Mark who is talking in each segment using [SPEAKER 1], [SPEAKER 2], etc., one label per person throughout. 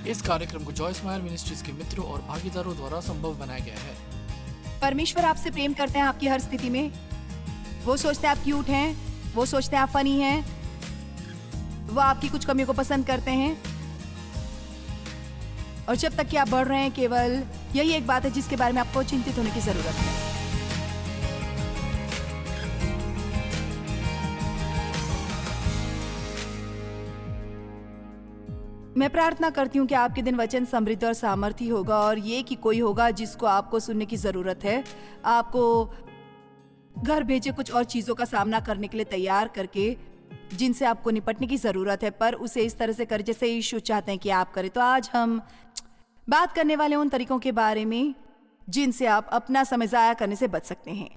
[SPEAKER 1] इस कार्यक्रम को जॉय स्माइल मिनिस्ट्रीज के मित्रों और भागीदारों द्वारा संभव बनाया गया है।
[SPEAKER 2] परमेश्वर आपसे प्रेम करते हैं आपकी हर स्थिति में। वो सोचते हैं आप क्यूट हैं, वो सोचते हैं आप फनी हैं, वो आपकी कुछ कमियों को पसंद करते हैं। और जब तक कि आप बढ़ रहे हैं, केवल यही एक बात है जिसके बारे में आपको चिंतित होने की जरूरत है। मैं प्रार्थना करती हूँ कि आपके दिन वचन समृद्ध और सामर्थी होगा, और ये कि कोई होगा जिसको आपको सुनने की जरूरत है, आपको घर भेजे कुछ और चीजों का सामना करने के लिए तैयार करके जिनसे आपको निपटने की जरूरत है, पर उसे इस तरह से करे जैसे यीशु चाहते हैं कि आप करें। तो आज हम बात करने वाले उन तरीकों के बारे में जिनसे आप अपना समय जाया करने से बच सकते हैं।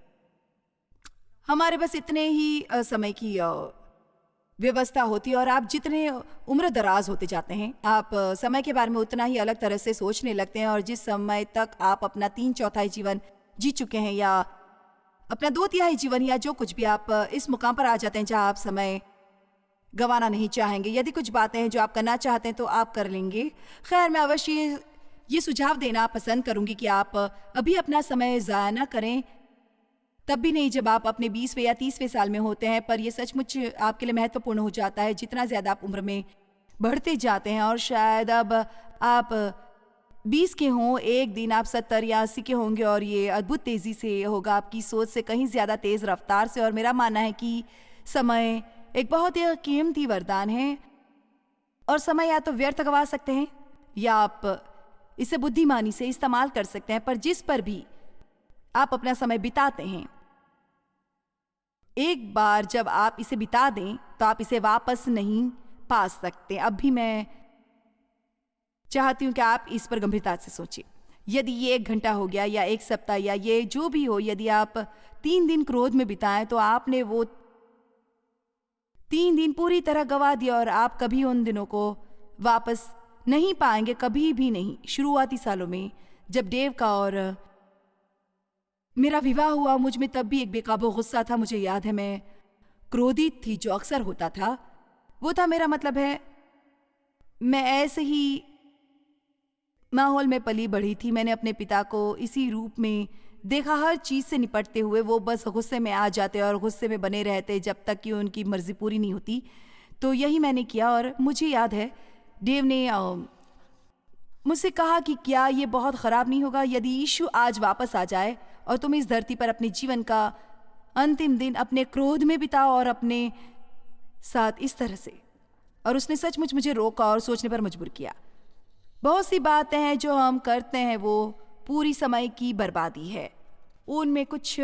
[SPEAKER 2] हमारे बस इतने ही समय की व्यवस्था होती है, और आप जितने उम्र दराज होते जाते हैं, आप समय के बारे में उतना ही अलग तरह से सोचने लगते हैं। और जिस समय तक आप अपना 3/4 जीवन जी चुके हैं, या अपना 2/3 जीवन, या जो कुछ भी, आप इस मुकाम पर आ जाते हैं जहां आप समय गंवाना नहीं चाहेंगे। यदि कुछ बातें हैं जो आप करना चाहते हैं तो आप कर लेंगे। खैर, मैं अवश्य ये सुझाव देना पसंद करूंगी कि आप अभी अपना समय ज़ाया न करें, तब भी नहीं जब आप अपने 20वें या 30वें साल में होते हैं। पर यह सचमुच आपके लिए महत्वपूर्ण हो जाता है जितना ज़्यादा आप उम्र में बढ़ते जाते हैं। और शायद अब आप 20 के हों, एक दिन आप 70 या 80 के होंगे, और ये अद्भुत तेज़ी से होगा, आपकी सोच से कहीं ज़्यादा तेज़ रफ्तार से। और मेरा मानना है कि समय एक बहुत ही कीमती वरदान है, और समय या तो व्यर्थ गवा सकते हैं या आप इसे बुद्धिमानी से इस्तेमाल कर सकते हैं। पर जिस पर भी आप अपना समय बिताते हैं, एक बार जब आप इसे बिता दें तो आप इसे वापस नहीं पा सकते। अब भी मैं चाहती हूं कि आप इस पर गंभीरता से सोचें। यदि ये 1 घंटा हो गया, या 1 सप्ताह, या ये जो भी हो, यदि आप 3 दिन क्रोध में बिताएं तो आपने वो 3 दिन पूरी तरह गवा दिया, और आप कभी उन दिनों को वापस नहीं पाएंगे, कभी भी नहीं। शुरुआती सालों में जब डेव का और मेरा विवाह हुआ, मुझ में तब भी एक बेकाबू गुस्सा था। मुझे याद है मैं क्रोधित थी, जो अक्सर होता था। वो था, मेरा मतलब है, मैं ऐसे ही माहौल में पली बढ़ी थी। मैंने अपने पिता को इसी रूप में देखा, हर चीज से निपटते हुए। वो बस गुस्से में आ जाते और गुस्से में बने रहते जब तक कि उनकी मर्जी पूरी नहीं होती। तो यही मैंने किया। और मुझे याद है डेव ने मुझसे कहा कि क्या ये बहुत खराब नहीं होगा यदि यीशु आज वापस आ जाए और तुम इस धरती पर अपने जीवन का अंतिम दिन अपने क्रोध में बिताओ और अपने साथ इस तरह से। और उसने सचमुच मुझे रोका और सोचने पर मजबूर किया। बहुत सी बातें हैं जो हम करते हैं, वो पूरी समय की बर्बादी है, उनमें कुछ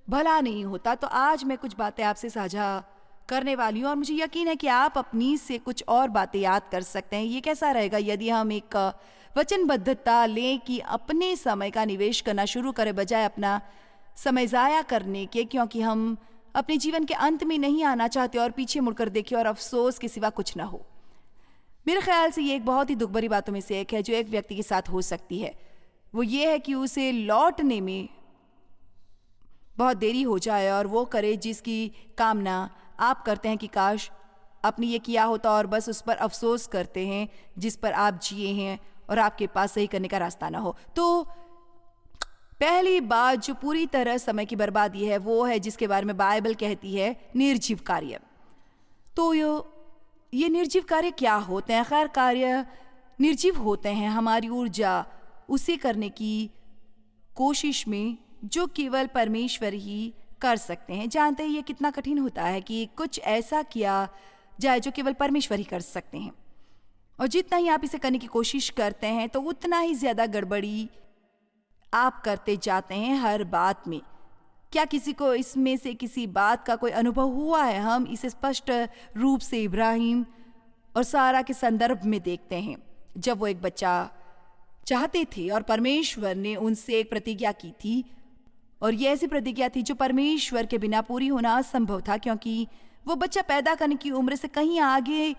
[SPEAKER 2] भला नहीं होता। तो आज मैं कुछ बातें आपसे साझा करने वाली हूँ, और मुझे यकीन है कि आप अपनी से कुछ और बातें याद कर सकते हैं। ये कैसा रहेगा यदि हम एक वचनबद्धता लें कि अपने समय का निवेश करना शुरू करें, बजाय अपना समय ज़ाया करने के, क्योंकि हम अपने जीवन के अंत में नहीं आना चाहते और पीछे मुड़कर देखें और अफसोस के सिवा कुछ ना हो। मेरे ख्याल से ये एक बहुत ही दुख भरी बातों में से एक है जो एक व्यक्ति के साथ हो सकती है। वो ये है कि उसे लौटने में बहुत देरी हो जाए, और वो करे जिसकी कामना आप करते हैं कि काश आपने ये किया होता, और बस उस पर अफसोस करते हैं जिस पर आप जिए हैं और आपके पास सही करने का रास्ता ना हो। तो पहली बात जो पूरी तरह समय की बर्बादी है, वो है जिसके बारे में बाइबल कहती है निर्जीव कार्य। तो ये निर्जीव कार्य क्या होते हैं? खैर, कार्य निर्जीव होते हैं हमारी ऊर्जा उसे करने की कोशिश में जो केवल परमेश्वर ही कर सकते हैं। जानते हैं ये कितना कठिन होता है कि कुछ ऐसा किया जाए जो केवल परमेश्वर ही कर सकते हैं, और जितना ही आप इसे करने की कोशिश करते हैं तो उतना ही ज्यादा गड़बड़ी आप करते जाते हैं हर बात में। क्या किसी को इसमें से किसी बात का कोई अनुभव हुआ है? हम इसे स्पष्ट रूप से इब्राहिम और सारा के संदर्भ में देखते हैं, जब वो एक बच्चा चाहते थे और परमेश्वर ने उनसे एक प्रतिज्ञा की थी, और ये ऐसी प्रतिज्ञा थी जो परमेश्वर के बिना पूरी होना असंभव था, क्योंकि वो बच्चा पैदा करने की उम्र से कहीं आगे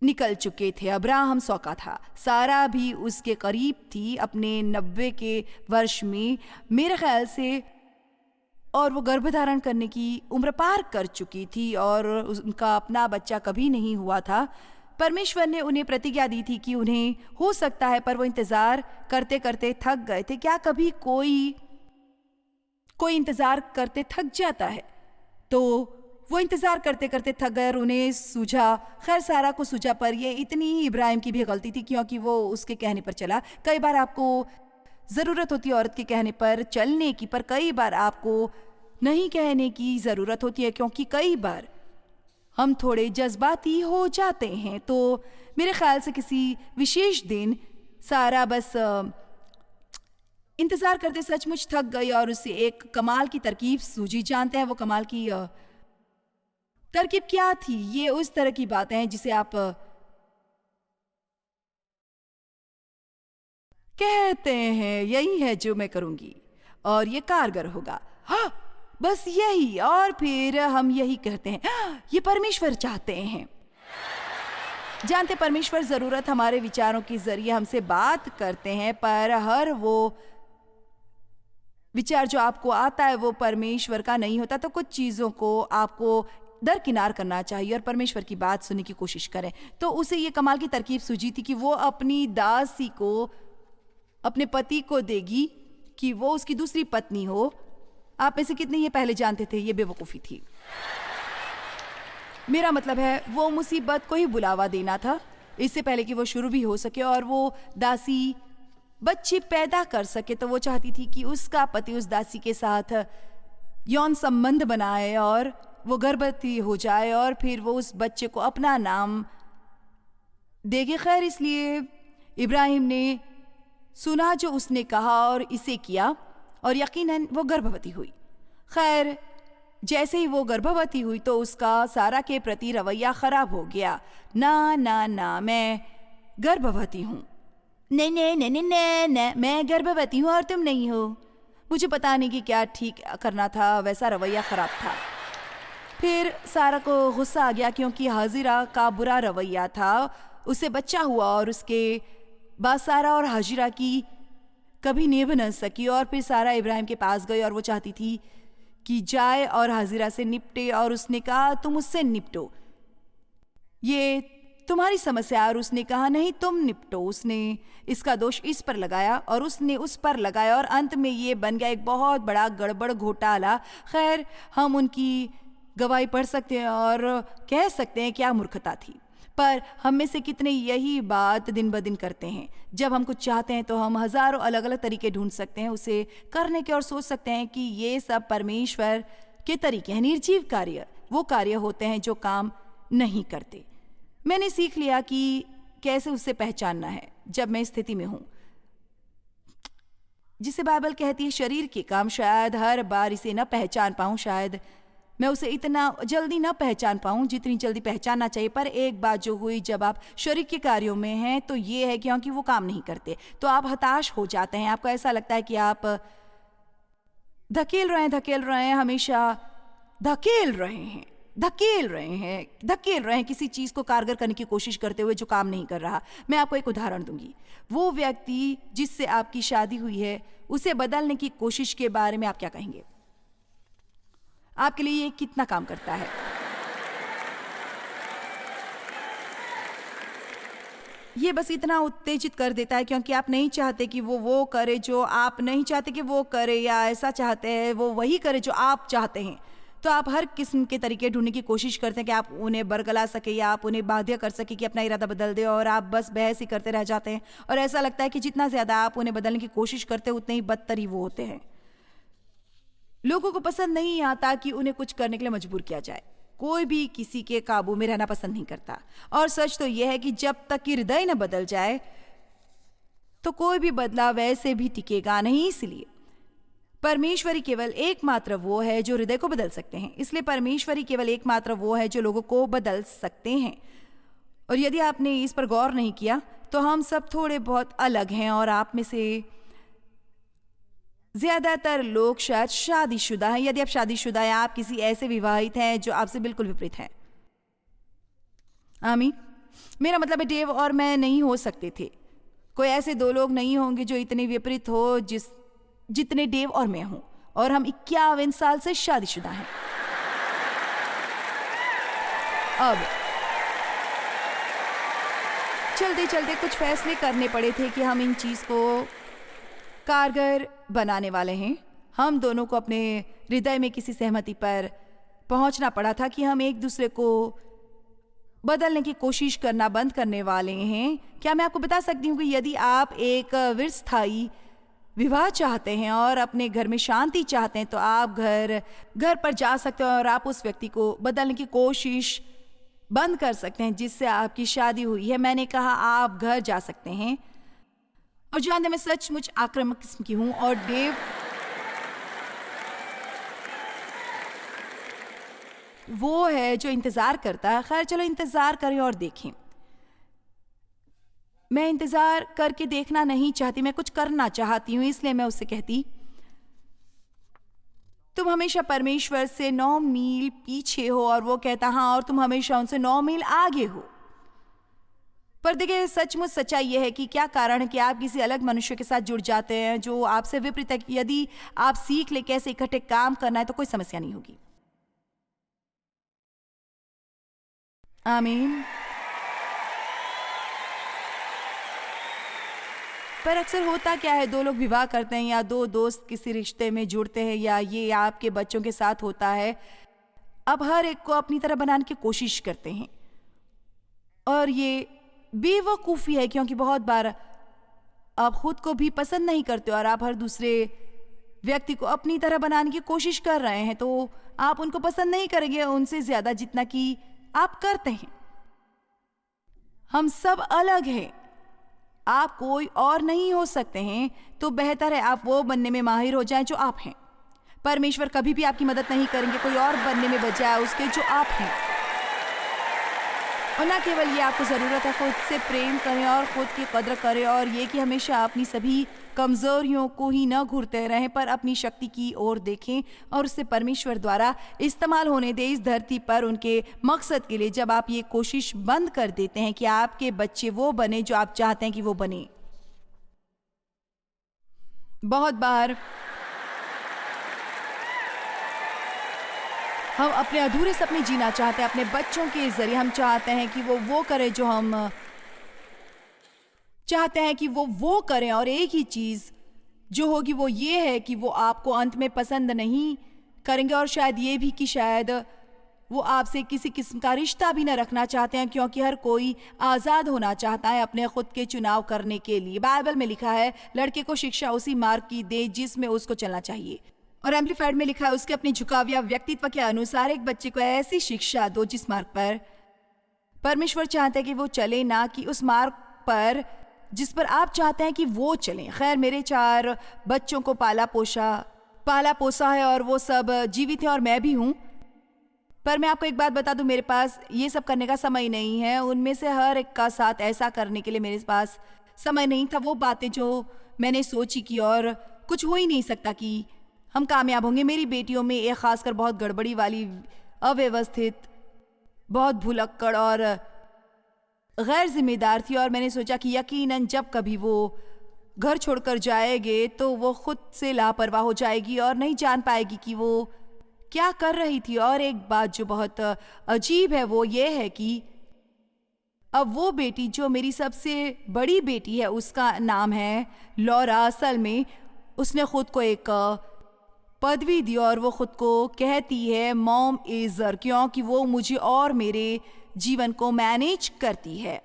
[SPEAKER 2] निकल चुके थे। अब्राहम 100 का था, सारा भी उसके करीब थी अपने 90 के वर्ष में मेरे ख्याल से, और वो गर्भधारण करने की उम्र पार कर चुकी थी, और उनका अपना बच्चा कभी नहीं हुआ था। परमेश्वर ने उन्हें प्रतिज्ञा दी थी कि उन्हें हो सकता है, पर वो इंतजार करते करते थक गए थे। क्या कभी कोई इंतजार करते थक जाता है? तो वो इंतजार करते करते थक गए और उन्हें सूझा, खैर सारा को सूझा, पर ये इतनी ही इब्राहिम की भी गलती थी क्योंकि वो उसके कहने पर चला। कई बार आपको ज़रूरत होती है औरत के कहने पर चलने की, पर कई बार आपको नहीं कहने की ज़रूरत होती है क्योंकि कई बार हम थोड़े जज्बाती हो जाते हैं। तो मेरे ख्याल से किसी विशेष दिन सारा बस इंतज़ार करते सचमुच थक गई और उसे एक कमाल की तरकीब सूझी। जानते हैं वो कमाल की तरकीब क्या थी? ये उस तरह की बातें हैं जिसे आप कहते हैं यही है जो मैं करूंगी और ये कारगर होगा, हाँ बस यही। और फिर हम यही कहते हैं, हाँ, ये परमेश्वर चाहते हैं। जानते परमेश्वर ज़रूरत हमारे विचारों के जरिए हमसे बात करते हैं, पर हर वो विचार जो आपको आता है वो परमेश्वर का नहीं होता। तो कुछ चीज़ों को आपको दरकिनार करना चाहिए और परमेश्वर की बात सुनने की कोशिश करें। तो उसे ये कमाल की तरकीब सूझी थी कि वो अपनी दासी को अपने पति को देगी कि वो उसकी दूसरी पत्नी हो। आप में से कितने ये पहले जानते थे? ये बेवकूफ़ी थी। मेरा मतलब है वो मुसीबत को ही बुलावा देना था इससे पहले कि वो शुरू भी हो सके और वो दासी बच्चे पैदा कर सके। तो वो चाहती थी कि उसका पति उस दासी के साथ यौन संबंध बनाए और वो गर्भवती हो जाए और फिर वो उस बच्चे को अपना नाम देगी। खैर इसलिए इब्राहिम ने सुना जो उसने कहा और इसे किया और यकीनन वो गर्भवती हुई। खैर जैसे ही वो गर्भवती हुई तो उसका सारा के प्रति रवैया खराब हो गया। ना ना ना, मैं गर्भवती हूँ, नहीं नहीं नहीं नहीं नहीं, मैं गर्भवती हूँ और तुम नहीं हो। मुझे पता नहीं कि क्या ठीक करना था, वैसा रवैया खराब था। फिर सारा को गुस्सा आ गया क्योंकि हाजिरा का बुरा रवैया था। उसे बच्चा हुआ और उसके बाद सारा और हाजिरा की कभी निभ न सकी। और फिर सारा इब्राहिम के पास गई और वो चाहती थी कि जाए और हाजिरा से निपटे और उसने कहा तुम उससे निपटो, ये तुम्हारी समस्या। और उसने कहा नहीं तुम निपटो। उसने इसका दोष इस पर लगाया और उसने उस पर लगाया और अंत में ये बन गया एक बहुत बड़ा गड़बड़ घोटाला। खैर हम उनकी गवाही पढ़ सकते हैं और कह सकते हैं क्या मूर्खता थी, पर हम में से कितने यही बात दिन ब दिन करते हैं। जब हम कुछ चाहते हैं तो हम हज़ारों अलग अलग तरीके ढूंढ सकते हैं उसे करने के और सोच सकते हैं कि ये सब परमेश्वर के तरीके हैं। निर्जीव कार्य वो कार्य होते हैं जो काम नहीं करते। मैंने सीख लिया कि कैसे उसे पहचानना है जब मैं स्थिति में हूँ जिसे बाइबल कहती है शरीर के काम। शायद हर बार इसे न पहचान पाऊँ, शायद मैं उसे इतना जल्दी ना पहचान पाऊँ जितनी जल्दी पहचानना चाहिए। पर एक बात जो हुई जब आप शरीर के कार्यों में हैं तो ये है क्योंकि वो काम नहीं करते तो आप हताश हो जाते हैं। आपको ऐसा लगता है कि आप धकेल रहे हैं, हमेशा धकेल रहे हैं किसी चीज़ को कारगर करने की कोशिश करते हुए जो काम नहीं कर रहा। मैं आपको एक उदाहरण दूंगी। वो व्यक्ति जिससे आपकी शादी हुई है उसे बदलने की कोशिश के बारे में आप क्या कहेंगे? आपके लिए ये कितना काम करता है? ये बस इतना उत्तेजित कर देता है क्योंकि आप नहीं चाहते कि वो करे जो आप नहीं चाहते कि वो करे, या ऐसा चाहते हैं वो वही करे जो आप चाहते हैं। तो आप हर किस्म के तरीके ढूंढने की कोशिश करते हैं कि आप उन्हें बरगला सके या आप उन्हें बाध्य कर सके कि अपना इरादा बदल दे, और आप बस बहस ही करते रह जाते हैं। और ऐसा लगता है कि जितना ज़्यादा आप उन्हें बदलने की कोशिश करते हैं उतने ही बदतर ही वो होते हैं। लोगों को पसंद नहीं आता कि उन्हें कुछ करने के लिए मजबूर किया जाए। कोई भी किसी के काबू में रहना पसंद नहीं करता। और सच तो यह है कि जब तक कि हृदय न बदल जाए तो कोई भी बदलाव वैसे भी टिकेगा नहीं। इसलिए परमेश्वरी केवल एकमात्र वो है जो हृदय को बदल सकते हैं। इसलिए परमेश्वरी केवल एकमात्र वो है जो लोगों को बदल सकते हैं। और यदि आपने इस पर गौर नहीं किया तो हम सब थोड़े बहुत अलग हैं और आप में से ज्यादातर लोग शायद शादीशुदा हैं। यदि आप शादीशुदा हैं, आप किसी ऐसे विवाहित हैं जो आपसे बिल्कुल विपरीत हैं। आमीन। मेरा मतलब है डेव और मैं नहीं हो सकते थे। कोई ऐसे दो लोग नहीं होंगे जो इतने विपरीत हो जितने डेव और मैं हूं। और हम 51 साल से शादीशुदा हैं। अब चलते चलते कुछ फैसले करने पड़े थे कि हम इन चीज़ को कारगर बनाने वाले हैं। हम दोनों को अपने हृदय में किसी सहमति पर पहुंचना पड़ा था कि हम एक दूसरे को बदलने की कोशिश करना बंद करने वाले हैं। क्या मैं आपको बता सकती हूँ कि यदि आप एक विस्थायी विवाह चाहते हैं और अपने घर में शांति चाहते हैं तो आप घर पर जा सकते हैं और आप उस व्यक्ति को बदलने की कोशिश बंद कर सकते हैं जिससे आपकी शादी हुई है। मैंने कहा आप घर जा सकते हैं। और जानते मैं सचमुच आक्रामक किस्म की हूँ और डेव वो है जो इंतज़ार करता है। खैर चलो इंतज़ार करें और देखें। मैं इंतज़ार करके देखना नहीं चाहती, मैं कुछ करना चाहती हूँ। इसलिए मैं उससे कहती तुम हमेशा परमेश्वर से 9 मील पीछे हो और वो कहता हाँ और तुम हमेशा उनसे 9 मील आगे हो। पर देखिए सचमुच सच्चाई यह है कि क्या कारण है कि आप किसी अलग मनुष्य के साथ जुड़ जाते हैं जो आपसे विपरीत है। यदि आप सीख ले कैसे इकट्ठे काम करना है तो कोई समस्या नहीं होगी। आमीन। पर अक्सर होता क्या है, 2 लोग विवाह करते हैं या 2 दोस्त किसी रिश्ते में जुड़ते हैं या ये आपके बच्चों के साथ होता है। अब हर एक को अपनी तरह बनाने की कोशिश करते हैं और ये बेवकूफ़ी है क्योंकि बहुत बार आप खुद को भी पसंद नहीं करते और आप हर दूसरे व्यक्ति को अपनी तरह बनाने की कोशिश कर रहे हैं तो आप उनको पसंद नहीं करेंगे उनसे ज़्यादा जितना कि आप करते हैं। हम सब अलग हैं, आप कोई और नहीं हो सकते हैं, तो बेहतर है आप वो बनने में माहिर हो जाएं जो आप हैं। परमेश्वर कभी भी आपकी मदद नहीं करेंगे कोई और बनने में बजाय उसके जो आप हैं। और ना केवल ये आपको ज़रूरत है खुद से प्रेम करें और खुद की कद्र करें और ये कि हमेशा अपनी सभी कमज़ोरियों को ही न घूरते रहें पर अपनी शक्ति की ओर देखें और उससे परमेश्वर द्वारा इस्तेमाल होने दें इस धरती पर उनके मकसद के लिए। जब आप ये कोशिश बंद कर देते हैं कि आपके बच्चे वो बने जो आप चाहते हैं कि वो बने। बहुत बार हम अपने अधूरे सपने जीना चाहते हैं अपने बच्चों के जरिए। हम चाहते हैं कि वो करें जो हम चाहते हैं कि वो करें और एक ही चीज़ जो होगी वो ये है कि वो आपको अंत में पसंद नहीं करेंगे और शायद ये भी कि शायद वो आपसे किसी किस्म का रिश्ता भी न रखना चाहते हैं क्योंकि हर कोई आज़ाद होना चाहता है अपने खुद के चुनाव करने के लिए। बाइबल में लिखा है लड़के को शिक्षा उसी मार्ग की दे जिसमें उसको चलना चाहिए और एम्पलीफाइड में लिखा है उसके अपने झुकाव या व्यक्तित्व के अनुसार एक बच्चे को ऐसी शिक्षा दो जिस मार्ग पर परमेश्वर चाहते हैं कि वो चले, ना कि उस मार्ग पर जिस पर आप चाहते हैं कि वो चलें। खैर मेरे 4 बच्चों को पाला पोसा है और वो सब जीवित हैं और मैं भी हूँ। पर मैं आपको एक बात बता दूं, मेरे पास ये सब करने का समय नहीं है। उनमें से हर एक का साथ ऐसा करने के लिए मेरे पास समय नहीं था। वो बातें जो मैंने सोची की और कुछ हो ही नहीं सकता कि हम कामयाब होंगे। मेरी बेटियों में एक खासकर बहुत गड़बड़ी वाली, अव्यवस्थित, बहुत भुलक्कड़ और गैर जिम्मेदार थी और मैंने सोचा कि यकीनन जब कभी वो घर छोड़कर जाएंगे तो वो खुद से लापरवाह हो जाएगी और नहीं जान पाएगी कि वो क्या कर रही थी। और एक बात जो बहुत अजीब है वो ये है कि अब वो बेटी जो मेरी सबसे बड़ी बेटी है उसका नाम है लॉरा। असल में उसने खुद को एक पदवी दी और वो खुद को कहती है मॉम इज़र क्योंकि वो मुझे और मेरे जीवन को मैनेज करती है।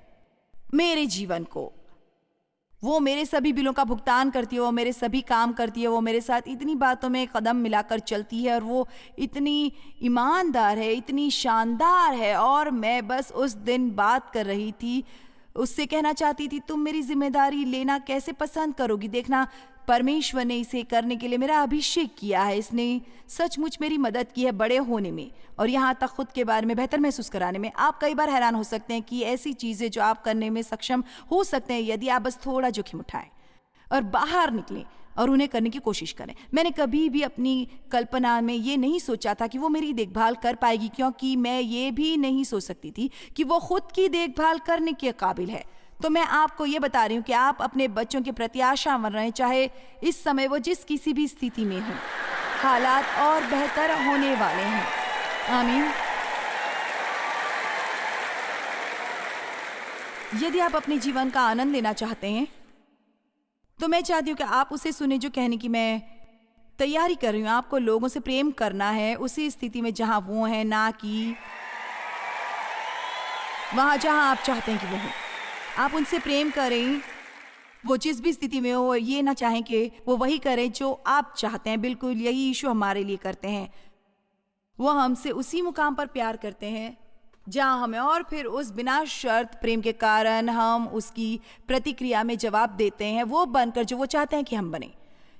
[SPEAKER 2] मेरे जीवन को वो मेरे सभी बिलों का भुगतान करती है, वो मेरे सभी काम करती है, वो मेरे साथ इतनी बातों में कदम मिलाकर चलती है और वो इतनी ईमानदार है, इतनी शानदार है। और मैं बस उस दिन बात कर रही थी, उससे कहना चाहती थी तुम मेरी जिम्मेदारी लेना कैसे पसंद करोगी। देखना परमेश्वर ने इसे करने के लिए मेरा अभिषेक किया है। इसने सचमुच मेरी मदद की है बड़े होने में और यहाँ तक खुद के बारे में बेहतर महसूस कराने में। आप कई बार हैरान हो सकते हैं कि ऐसी चीज़ें जो आप करने में सक्षम हो सकते हैं यदि आप बस थोड़ा जोखिम उठाएं और बाहर निकलें और उन्हें करने की कोशिश करें। मैंने कभी भी अपनी कल्पना में ये नहीं सोचा था कि वो मेरी देखभाल कर पाएगी क्योंकि मैं ये भी नहीं सोच सकती थी कि वो खुद की देखभाल करने के काबिल है। तो मैं आपको ये बता रही हूँ कि आप अपने बच्चों के प्रति आशावान रहें, चाहे इस समय वो जिस किसी भी स्थिति में हो। हालात और बेहतर होने वाले हैं। आमीन। यदि आप अपने जीवन का आनंद लेना चाहते हैं तो मैं चाहती हूँ कि आप उसे सुने जो कहने की मैं तैयारी कर रही हूँ। आपको लोगों से प्रेम करना है उसी स्थिति में जहाँ वो हैं, ना कि वहाँ जहाँ आप चाहते हैं कि वो हो। आप उनसे प्रेम करें, वो जिस भी स्थिति में हो, ये ना चाहें कि वो वही करें जो आप चाहते हैं। बिल्कुल यही यीशु हमारे लिए करते हैं। वो हमसे उसी मुकाम पर प्यार करते हैं जहाँ हमें, और फिर उस बिना शर्त प्रेम के कारण हम उसकी प्रतिक्रिया में जवाब देते हैं, वो बनकर जो वो चाहते हैं कि हम बने।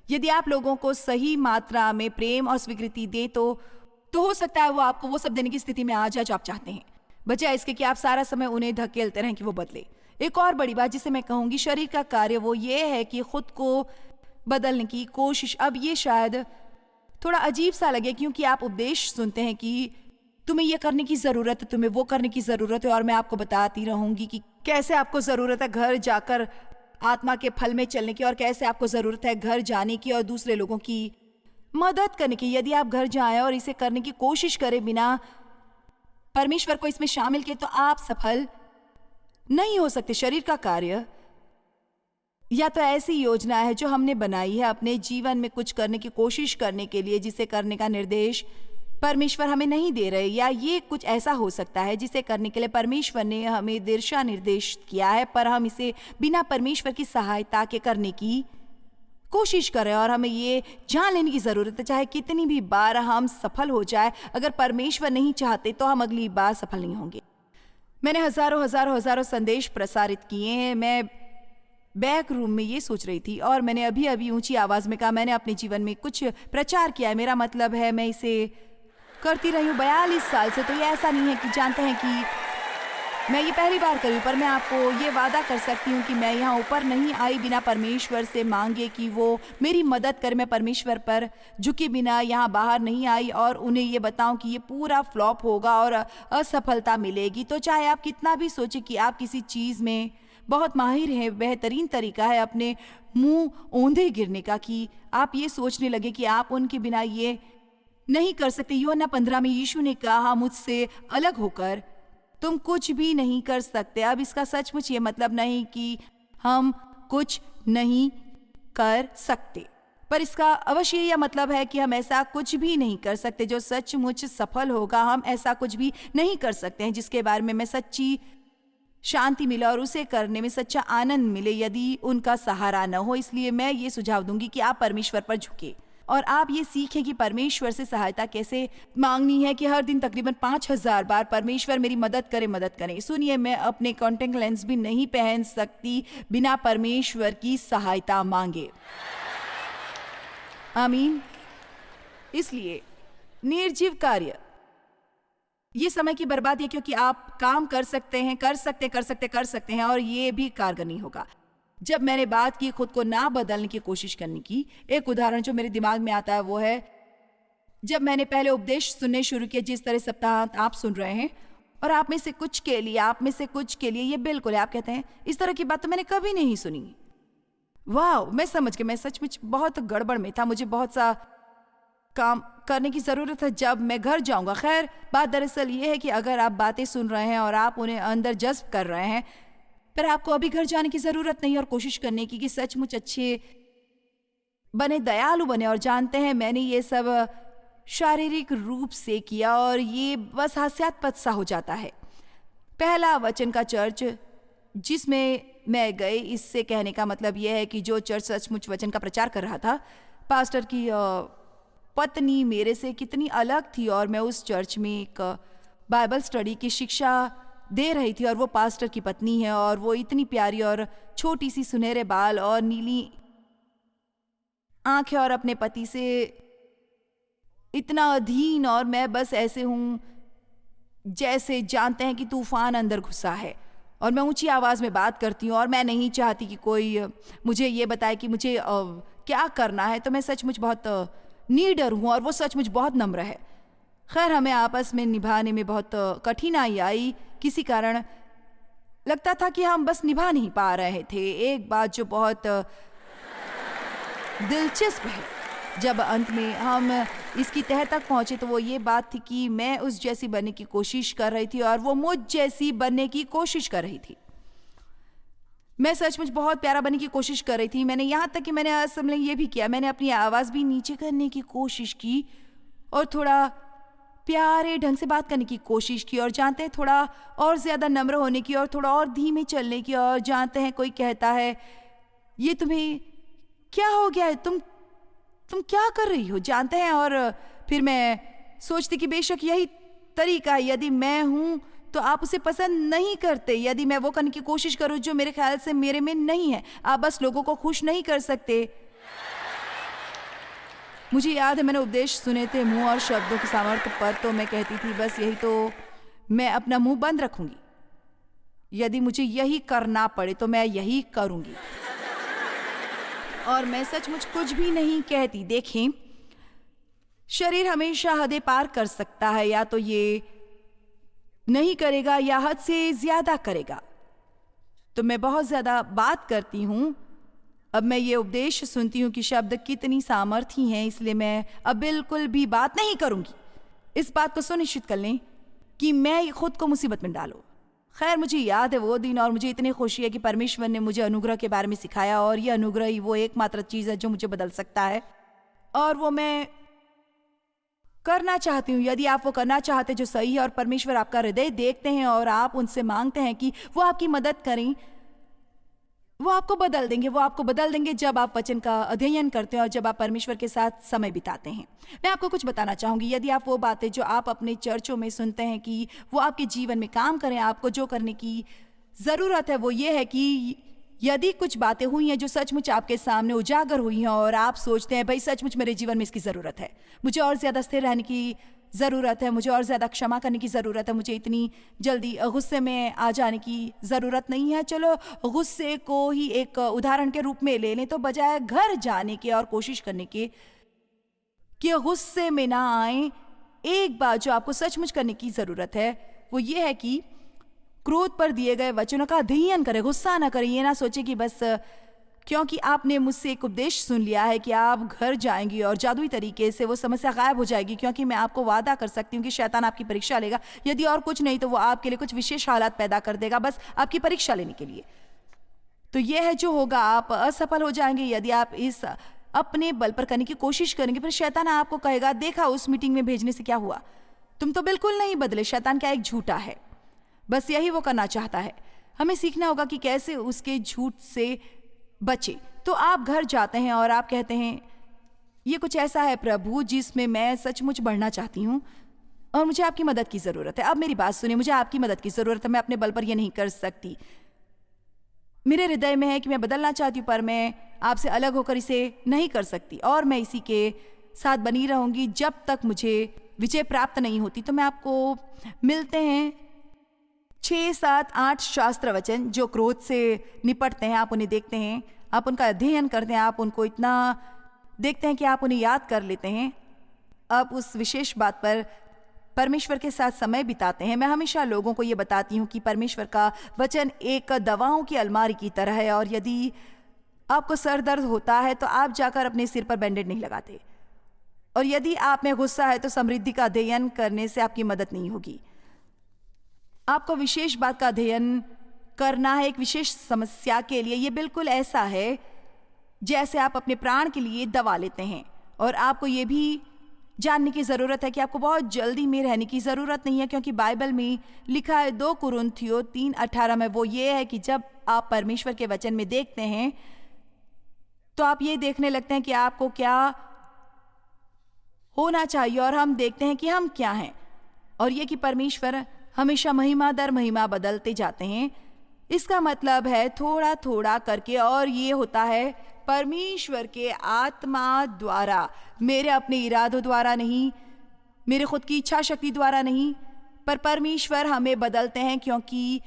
[SPEAKER 2] यदि आप लोगों को सही मात्रा में प्रेम और स्वीकृति दें तो हो सकता है वो आपको वो सब देने की स्थिति में आ जाए जो आप चाहते हैं, बजाय इसके कि आप सारा समय उन्हें धकेलते रहें कि वो बदले। एक और बड़ी बात जिसे मैं कहूँगी शरीर का कार्य, वो ये है कि खुद को बदलने की कोशिश। अब ये शायद थोड़ा अजीब सा लगे क्योंकि आप उपदेश सुनते हैं कि तुम्हें ये करने की ज़रूरत है, तुम्हें वो करने की ज़रूरत है, और मैं आपको बताती रहूँगी कि कैसे आपको ज़रूरत है घर जाकर आत्मा के फल में चलने की, और कैसे आपको ज़रूरत है घर जाने की और दूसरे लोगों की मदद करने की। यदि आप घर जाएं और इसे करने की कोशिश करें बिना परमेश्वर को इसमें शामिल किए तो आप सफल नहीं हो सकते। शरीर का कार्य या तो ऐसी योजना है जो हमने बनाई है अपने जीवन में कुछ करने की कोशिश करने के लिए, जिसे करने का निर्देश परमेश्वर हमें नहीं दे रहे, या ये कुछ ऐसा हो सकता है जिसे करने के लिए परमेश्वर ने हमें दिशा निर्देश किया है पर हम इसे बिना परमेश्वर की सहायता के करने की कोशिश कर रहे हैं। और हमें ये जान लेने की ज़रूरत है चाहे कितनी भी बार हम सफल हो जाए, अगर परमेश्वर नहीं चाहते तो हम अगली बार सफल नहीं होंगे। मैंने हज़ारों हज़ारों हज़ारों संदेश प्रसारित किए हैं। मैं बैक रूम में ये सोच रही थी और मैंने अभी अभी ऊंची आवाज़ में कहा, मैंने अपने जीवन में कुछ प्रचार किया है। मेरा मतलब है मैं इसे करती रही हूँ 42 साल से। तो ये ऐसा नहीं है कि जानते हैं कि मैं ये पहली बार करी, पर मैं आपको ये वादा कर सकती हूँ कि मैं यहाँ ऊपर नहीं आई बिना परमेश्वर से मांगे कि वो मेरी मदद करे। मैं परमेश्वर पर झुके बिना यहाँ बाहर नहीं आई और उन्हें ये बताऊँ कि ये पूरा फ्लॉप होगा और असफलता मिलेगी। तो चाहे आप कितना भी सोचें कि आप किसी चीज़ में बहुत माहिर हैं, बेहतरीन तरीका है अपने मुंह औंधे गिरने का कि आप ये सोचने लगे कि आप उनके बिना ये नहीं कर सकते। यूहन्ना 15 में यीशु ने कहा, मुझसे अलग होकर तुम कुछ भी नहीं कर सकते। अब इसका सचमुच ये मतलब नहीं कि हम कुछ नहीं कर सकते, पर इसका अवश्य यह मतलब है कि हम ऐसा कुछ भी नहीं कर सकते जो सचमुच सफल होगा। हम ऐसा कुछ भी नहीं कर सकते हैं जिसके बारे में हमें सच्ची शांति मिले और उसे करने में सच्चा आनंद मिले यदि उनका सहारा न हो। इसलिए मैं ये सुझाव दूंगी कि आप परमेश्वर पर झुके और आप ये सीखें कि परमेश्वर से सहायता कैसे मांगनी है, कि हर दिन तकरीबन 5000 बार परमेश्वर मेरी मदद करें। सुनिए, मैं अपने कॉन्टैक्ट लेंस भी नहीं पहन सकती बिना परमेश्वर की सहायता मांगे। आमीन। इसलिए निर्जीव कार्य ये समय की बर्बादी है, क्योंकि आप काम कर सकते हैं और ये भी कारगर नहीं होगा। जब मैंने बात की खुद को ना बदलने की कोशिश करने की, एक उदाहरण जो मेरे दिमाग में आता है वो है जब मैंने पहले उपदेश सुनने शुरू किए, जिस तरह सप्ताह आप सुन रहे हैं, और आप में से कुछ के लिए ये बिल्कुल है। आप कहते हैं इस तरह की बात तो मैंने कभी नहीं सुनी। वाह, मैं समझ गया, मैं सचमुच बहुत गड़बड़ में था, मुझे बहुत सा काम करने की ज़रूरत है जब मैं घर जाऊंगा। खैर, बात दरअसल ये है कि अगर आप बातें सुन रहे हैं और आप उन्हें अंदर जज्ब कर रहे हैं, पर आपको अभी घर जाने की ज़रूरत नहीं और कोशिश करने की कि सचमुच अच्छे बने, दयालु बने। और जानते हैं, मैंने ये सब शारीरिक रूप से किया और ये बस हास्यास्पद सा हो जाता है। पहला वचन का चर्च जिसमें मैं गई, इससे कहने का मतलब यह है कि जो चर्च सचमुच वचन का प्रचार कर रहा था, पास्टर की पत्नी मेरे से कितनी अलग थी, और मैं उस चर्च में एक बाइबल स्टडी की शिक्षा दे रही थी और वो पास्टर की पत्नी है और वो इतनी प्यारी और छोटी सी, सुनहरे बाल और नीली आंखें और अपने पति से इतना अधीन, और मैं बस ऐसे हूँ जैसे जानते हैं कि तूफान अंदर घुसा है। और मैं ऊंची आवाज़ में बात करती हूँ और मैं नहीं चाहती कि कोई मुझे ये बताए कि मुझे क्या करना है। तो मैं सचमुच बहुत नीडर हूँ और वो सचमुच बहुत नम्र है। खैर, हमें आपस में निभाने में बहुत कठिनाई आई। किसी कारण लगता था कि हम बस निभा नहीं पा रहे थे। एक बात जो बहुत दिलचस्प है, जब अंत में हम इसकी तह तक पहुंचे, तो वो ये बात थी कि मैं उस जैसी बनने की कोशिश कर रही थी और वो मुझ जैसी बनने की कोशिश कर रही थी। मैं सचमुच बहुत प्यारा बनने की कोशिश कर रही थी। मैंने यहाँ तक कि मैंने असम ये भी किया, मैंने अपनी आवाज़ भी नीचे करने की कोशिश की और थोड़ा प्यारे ढंग से बात करने की कोशिश की, और जानते हैं थोड़ा और ज़्यादा नम्र होने की और थोड़ा और धीमे चलने की। और जानते हैं कोई कहता है ये तुम्हें क्या हो गया है, तुम क्या कर रही हो, जानते हैं। और फिर मैं सोचती कि बेशक यही तरीका है, यदि मैं हूँ तो आप उसे पसंद नहीं करते, यदि मैं वो करने की कोशिश करूँ जो मेरे ख्याल से मेरे में नहीं है। आप बस लोगों को खुश नहीं कर सकते। मुझे याद है मैंने उपदेश सुने थे मुंह और शब्दों की सामर्थ्य पर, तो मैं कहती थी बस यही तो, मैं अपना मुंह बंद रखूंगी, यदि मुझे यही करना पड़े तो मैं यही करूंगी। और मैं सचमुच कुछ भी नहीं कहती। देखें, शरीर हमेशा हदें पार कर सकता है, या तो ये नहीं करेगा या हद से ज्यादा करेगा। तो मैं बहुत ज्यादा बात करती हूं। अब मैं ये उपदेश सुनती हूं कि शब्द कितनी सामर्थी हैं, इसलिए मैं अब बिल्कुल भी बात नहीं करूंगी। इस बात को सुनिश्चित कर लें कि मैं खुद को मुसीबत में डालूं। खैर, मुझे याद है वो दिन, और मुझे इतनी खुशी है कि परमेश्वर ने मुझे अनुग्रह के बारे में सिखाया, और ये अनुग्रह ही वो एकमात्र चीज़ है जो मुझे बदल सकता है, और वो मैं करना चाहती हूँ। यदि आप वो करना चाहते जो सही है, और परमेश्वर आपका हृदय देखते हैं और आप उनसे मांगते हैं कि वो आपकी मदद करें, वो आपको बदल देंगे। वो आपको बदल देंगे जब आप वचन का अध्ययन करते हैं और जब आप परमेश्वर के साथ समय बिताते हैं। मैं आपको कुछ बताना चाहूँगी, यदि आप वो बातें जो आप अपने चर्चों में सुनते हैं कि वो आपके जीवन में काम करें, आपको जो करने की ज़रूरत है वो ये है कि यदि कुछ बातें हुई हैं जो सचमुच आपके सामने उजागर हुई हैं और आप सोचते हैं भाई सचमुच मेरे जीवन में इसकी ज़रूरत है, मुझे और ज़्यादा स्थिर रहने की ज़रूरत है, मुझे और ज़्यादा क्षमा करने की ज़रूरत है, मुझे इतनी जल्दी गुस्से में आ जाने की ज़रूरत नहीं है। चलो गुस्से को ही एक उदाहरण के रूप में ले लें, तो बजाय घर जाने के और कोशिश करने के कि गुस्से में ना आए, एक बात जो आपको सचमुच करने की ज़रूरत है वो ये है कि क्रोध पर दिए गए वचनों का अध्ययन करें, गुस्सा ना करें। ये ना सोचे कि बस क्योंकि आपने मुझसे एक उपदेश सुन लिया है कि आप घर जाएंगी और जादुई तरीके से वो समस्या गायब हो जाएगी, क्योंकि मैं आपको वादा कर सकती हूँ कि शैतान आपकी परीक्षा लेगा। यदि और कुछ नहीं तो वो आपके लिए कुछ विशेष हालात पैदा कर देगा, बस आपकी परीक्षा लेने के लिए। तो ये है जो होगा, आप असफल हो जाएंगे यदि आप इस अपने बल पर करने की कोशिश करेंगे। फिर शैतान आपको कहेगा देखा उस मीटिंग में भेजने से क्या हुआ, तुम तो बिल्कुल नहीं बदले। शैतान क्या एक झूठा है, बस यही वो करना चाहता है। हमें सीखना होगा कि कैसे उसके झूठ से बचे। तो आप घर जाते हैं और आप कहते हैं ये कुछ ऐसा है प्रभु जिसमें मैं सचमुच बढ़ना चाहती हूँ और मुझे आपकी मदद की ज़रूरत है। अब मेरी बात सुनिए, मुझे आपकी मदद की ज़रूरत है। मैं अपने बल पर यह नहीं कर सकती। मेरे हृदय में है कि मैं बदलना चाहती हूँ, पर मैं आपसे अलग होकर इसे नहीं कर सकती और मैं इसी के साथ बनी रहूँगी जब तक मुझे विजय प्राप्त नहीं होती। तो मैं आपको मिलते हैं 6, 7, 8 शास्त्र वचन जो क्रोध से निपटते हैं। आप उन्हें देखते हैं, आप उनका अध्ययन करते हैं, आप उनको इतना देखते हैं कि आप उन्हें याद कर लेते हैं। आप उस विशेष बात पर परमेश्वर के साथ समय बिताते हैं। मैं हमेशा लोगों को ये बताती हूँ कि परमेश्वर का वचन एक दवाओं की अलमारी की तरह है, और यदि आपको सर दर्द होता है तो आप जाकर अपने सिर पर बैंडेड नहीं लगाते, और यदि आप में गुस्सा है तो समृद्धि का अध्ययन करने से आपकी मदद नहीं होगी। आपको विशेष बात का अध्ययन करना है एक विशेष समस्या के लिए। ये बिल्कुल ऐसा है जैसे आप अपने प्राण के लिए दवा लेते हैं, और आपको ये भी जानने की ज़रूरत है कि आपको बहुत जल्दी में रहने की ज़रूरत नहीं है, क्योंकि बाइबल में लिखा है 2 कुरिन्थियों 3:18 में वो ये है कि जब आप परमेश्वर के वचन में देखते हैं तो आप ये देखने लगते हैं कि आपको क्या होना चाहिए, और हम देखते हैं कि हम क्या हैं, और ये कि परमेश्वर हमेशा महिमा दर महिमा बदलते जाते हैं। इसका मतलब है थोड़ा थोड़ा करके, और ये होता है परमेश्वर के आत्मा द्वारा, मेरे अपने इरादों द्वारा नहीं, मेरे खुद की इच्छा शक्ति द्वारा नहीं, पर परमेश्वर हमें बदलते हैं क्योंकि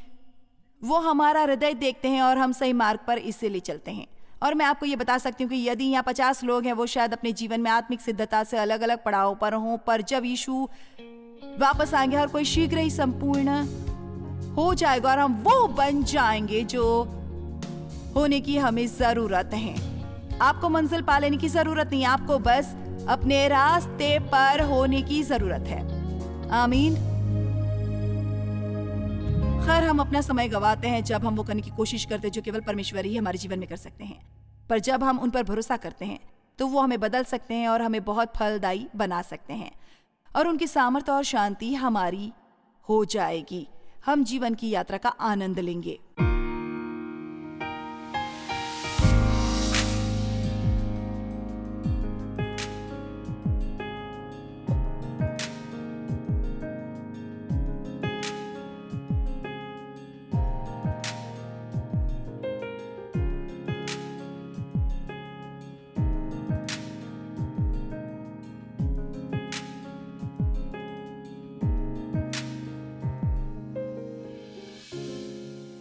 [SPEAKER 2] वो हमारा हृदय देखते हैं और हम सही मार्ग पर इससे ले चलते हैं। और मैं आपको ये बता सकती हूँ कि यदि यहाँ 50 लोग हैं, वो शायद अपने जीवन में आत्मिक सिद्धता से अलग अलग पड़ाव पर हों, पर जब यीशु वापस आएंगे हर कोई शीघ्र ही संपूर्ण हो जाएगा और हम वो बन जाएंगे जो होने की हमें जरूरत है। आपको मंजिल पा लेने की जरूरत नहीं, आपको बस अपने रास्ते पर होने की जरूरत है। आमीन। खैर, हम अपना समय गंवाते हैं जब हम वो करने की कोशिश करते हैं जो केवल परमेश्वर ही हमारे जीवन में कर सकते हैं। पर जब हम उन पर भरोसा करते हैं तो वो हमें बदल सकते हैं और हमें बहुत फलदायी बना सकते हैं, और उनकी सामर्थ्य और शांति हमारी हो जाएगी। हम जीवन की यात्रा का आनंद लेंगे।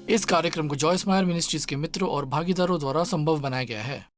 [SPEAKER 1] इस कार्यक्रम को जॉयस मायर मिनिस्ट्रीज के मित्रों और भागीदारों द्वारा संभव बनाया गया है।